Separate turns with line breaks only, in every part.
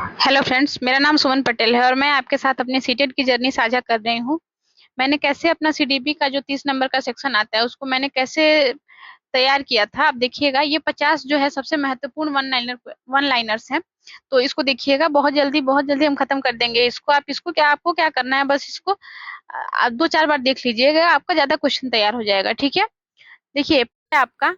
Hello friends, मेरा नाम सुमन पटेल है और मैं आपके साथ अपनी सीटेट की जर्नी साझा कर रही हूँ। मैंने कैसे अपना सीडीपी का जो 30 नंबर का सेक्शन आता है उसको मैंने कैसे तैयार किया था। आप देखिएगा, ये 50 जो है सबसे महत्वपूर्ण वन लाइनर्स हैं। तो इसको देखिएगा, बहुत जल्दी हम खत्म कर देंगे इसको। आपको क्या करना है, बस इसको 2-4 बार देख लीजिएगा, आपका ज्यादा क्वेश्चन तैयार हो जाएगा। ठीक है, देखिए आपका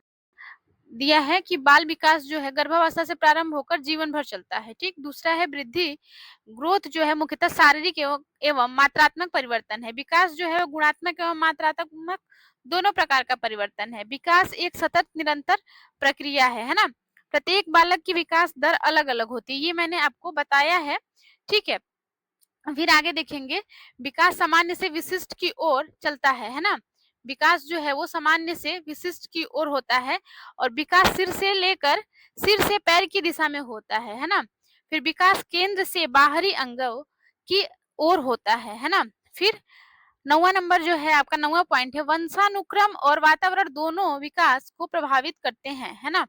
दिया है कि बाल विकास जो है गर्भावस्था से प्रारंभ होकर जीवन भर चलता है। ठीक, दूसरा है वृद्धि, ग्रोथ जो है मुख्यतः शारीरिक एवं मात्रात्मक परिवर्तन है। विकास जो है गुणात्मक एवं मात्रात्मक दोनों प्रकार का परिवर्तन है। विकास एक सतत निरंतर प्रक्रिया है ना। प्रत्येक बालक की विकास दर अलग अलग होती है, ये मैंने आपको बताया है। ठीक है, फिर आगे देखेंगे, विकास सामान्य से विशिष्ट की ओर चलता है ना। विकास जो है वो सामान्य से विशिष्ट की ओर होता है और विकास सिर से पैर की दिशा में होता है ना। फिर विकास केंद्र से बाहरी अंगों की ओर होता है ना। फिर 9वां नंबर जो है आपका 9वां पॉइंट है, वंशानुक्रम और वातावरण दोनों विकास को प्रभावित करते हैं, है ना।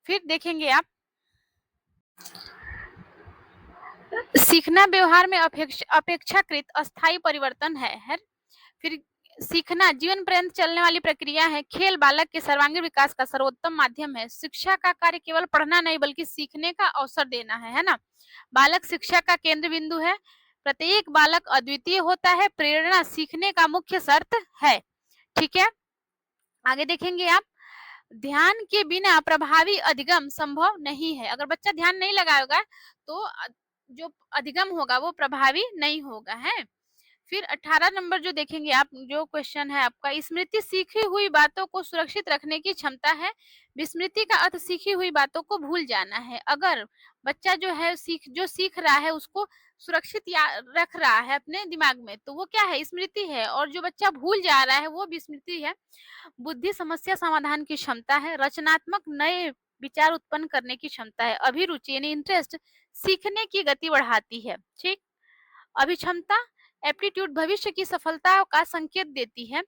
फिर देखेंगे आप, सीखना व्यवहार में अपेक्षाकृत अस्थायी परिवर्तन है। फिर सीखना जीवन पर्यंत चलने वाली प्रक्रिया है। खेल बालक के सर्वांगीण विकास का सर्वोत्तम माध्यम है। शिक्षा का कार्य केवल पढ़ना नहीं बल्कि सीखने का अवसर देना है ना। बालक शिक्षा का केंद्र बिंदु है। प्रत्येक बालक अद्वितीय होता है। प्रेरणा सीखने का मुख्य शर्त है। ठीक है, आगे देखेंगे आप, ध्यान के बिना प्रभावी अधिगम संभव नहीं है। अगर बच्चा ध्यान नहीं लगाएगा तो जो अधिगम होगा वो प्रभावी नहीं होगा है। फिर 18 नंबर जो देखेंगे आप, जो क्वेश्चन है आपका, स्मृति सीखी हुई बातों को सुरक्षित रखने की क्षमता है। विस्मृति का अर्थ सीखी हुई बातों को भूल जाना है। अगर बच्चा जो है सीख रहा है उसको सुरक्षित रख रहा है अपने दिमाग में, तो वो क्या है, स्मृति है। और जो बच्चा भूल जा रहा है वो विस्मृति है। बुद्धि समस्या समाधान की क्षमता है। रचनात्मक नए विचार उत्पन्न करने की क्षमता है। अभिरुचि यानी इंटरेस्ट सीखने की गति बढ़ाती है। ठीक, अभिक्षमता एप्टीट्यूड भविष्य की सफलता का संकेत देती है।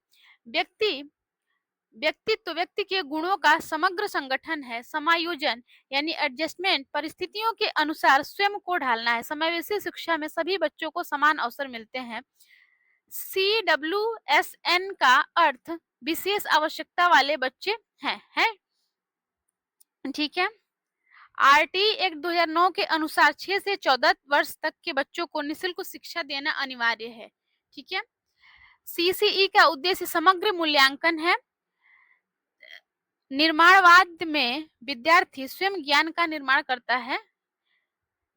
व्यक्ति के गुणों का समग्र संगठन है। समायोजन यानी एडजस्टमेंट परिस्थितियों के अनुसार स्वयं को ढालना है। समावेशी शिक्षा में सभी बच्चों को समान अवसर मिलते हैं। CWSN का अर्थ विशेष आवश्यकता वाले बच्चे हैं। ठीक है, RT एक्ट 2009 के अनुसार 6 से 14 वर्ष तक के बच्चों को निःशुल्क शिक्षा देना अनिवार्य है। ठीक है, CCE का उद्देश्य समग्र मूल्यांकन है। निर्माणवाद में विद्यार्थी स्वयं ज्ञान का निर्माण करता है।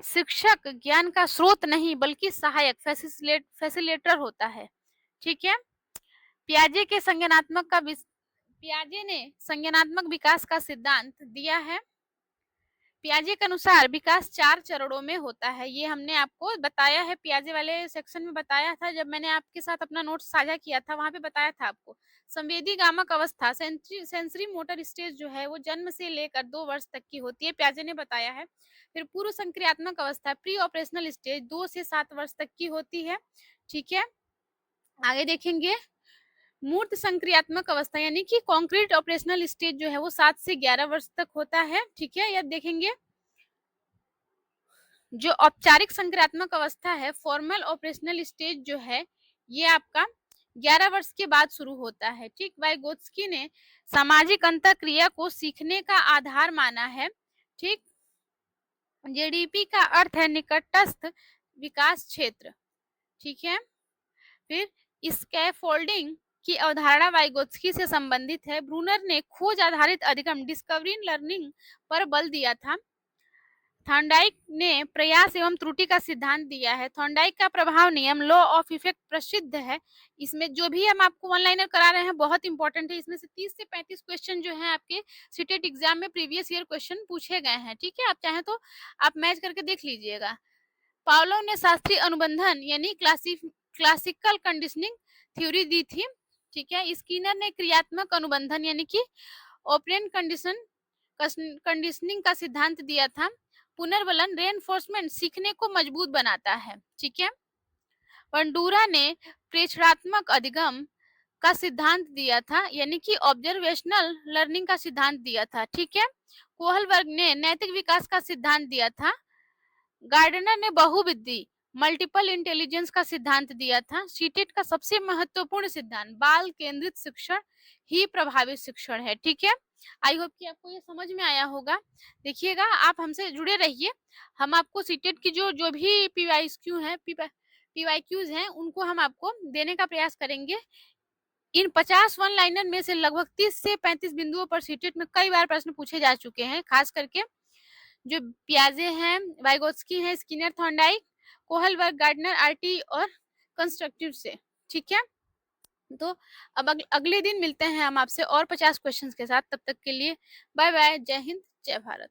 शिक्षक ज्ञान का स्रोत नहीं बल्कि सहायक फैसिलिटेटर होता है। ठीक है, पियाजे ने संज्ञानात्मक विकास का सिद्धांत दिया है। पियाजे के अनुसार विकास 4 चरणों में होता है। ये हमने आपको बताया है, पियाजे वाले सेक्शन में बताया था, जब मैंने आपके साथ अपना नोट्स साझा किया था वहां पे बताया था आपको। संवेदी गामक अवस्था सेंसरी मोटर स्टेज जो है वो जन्म से लेकर 2 वर्ष तक की होती है, पियाजे ने बताया है। फिर पूर्व संक्रियात्मक अवस्था प्री ऑपरेशनल स्टेज 2 से 7 वर्ष तक की होती है। ठीक है, आगे देखेंगे, मूर्त संक्रियात्मक अवस्था यानी कि कॉन्क्रीट ऑपरेशनल स्टेज जो है वो 7 से 11 वर्ष तक होता है। ठीक है, यह देखेंगे, जो औपचारिक संक्रियात्मक अवस्था है फॉर्मल ऑपरेशनल स्टेज जो है ये आपका 11 वर्ष के बाद शुरू होता है। ठीक, वाइगोत्स्की ने सामाजिक अंतःक्रिया को सीखने का आधार माना है। ठीक, JDP का अर्थ है निकटस्थ विकास क्षेत्र। ठीक है, फिर स्कैफोल्डिंग की अवधारणा वाइगोत्स्की से संबंधित है। ब्रूनर ने खोज आधारित अधिगम डिस्कवरी लर्निंग पर बल दिया था। थॉर्नडाइक ने प्रयास एवं त्रुटि का सिद्धांत दिया है। थॉर्नडाइक का प्रभाव नियम लॉ ऑफ इफेक्ट प्रसिद्ध है। इसमें जो भी हम आपको वन लाइनर करा रहे हैं बहुत इंपॉर्टेंट है। इसमें से 30 से 35 क्वेश्चन जो है आपके सीटेट एग्जाम में प्रीवियस ईयर क्वेश्चन पूछे गए हैं। ठीक है, आप चाहें तो आप मैच करके देख लीजिएगा। पावलोव ने शास्त्रीय अनुबंधन यानी क्लासिकल कंडीशनिंग थ्योरी दी थी। ठीक है, स्किनर ने क्रियात्मक अनुबंधन यानी कि ऑपरेंट कंडीशनिंग का सिद्धांत दिया था। पुनर्बलन रेनफोर्समेंट सीखने को मजबूत बनाता है। ठीक है, बंडूरा ने प्रेक्षणात्मक अधिगम का सिद्धांत दिया था यानी कि ऑब्जर्वेशनल लर्निंग का सिद्धांत दिया था। ठीक है, कोहलबर्ग ने नैतिक विकास का सिद्धांत दिया था। गार्डनर ने बहुविधि मल्टीपल इंटेलिजेंस का सिद्धांत दिया था। सीटेट का सबसे महत्वपूर्ण सिद्धांत बाल केंद्रित शिक्षण ही प्रभावित शिक्षण है। ठीक है, आई होप कि आपको ये समझ में आया होगा। देखिएगा, आप हमसे जुड़े रहिए, हम आपको सीटेट की जो जो भी पीवाईक्यूज हैं उनको हम आपको देने का प्रयास करेंगे। इन 50 वन लाइनर में से लगभग 30 से 35 बिंदुओं पर सीटेट में कई बार प्रश्न पूछे जा चुके हैं, खास करके जो पियाजे हैं, वाइगोत्स्की हैं, Skinner, Thorndike, Kohlberg, Gardner, RT और कंस्ट्रक्टिव से। ठीक है, तो अब अगले दिन मिलते हैं हम आपसे और 50 क्वेश्चंस के साथ। तब तक के लिए बाय बाय, जय हिंद, जय भारत।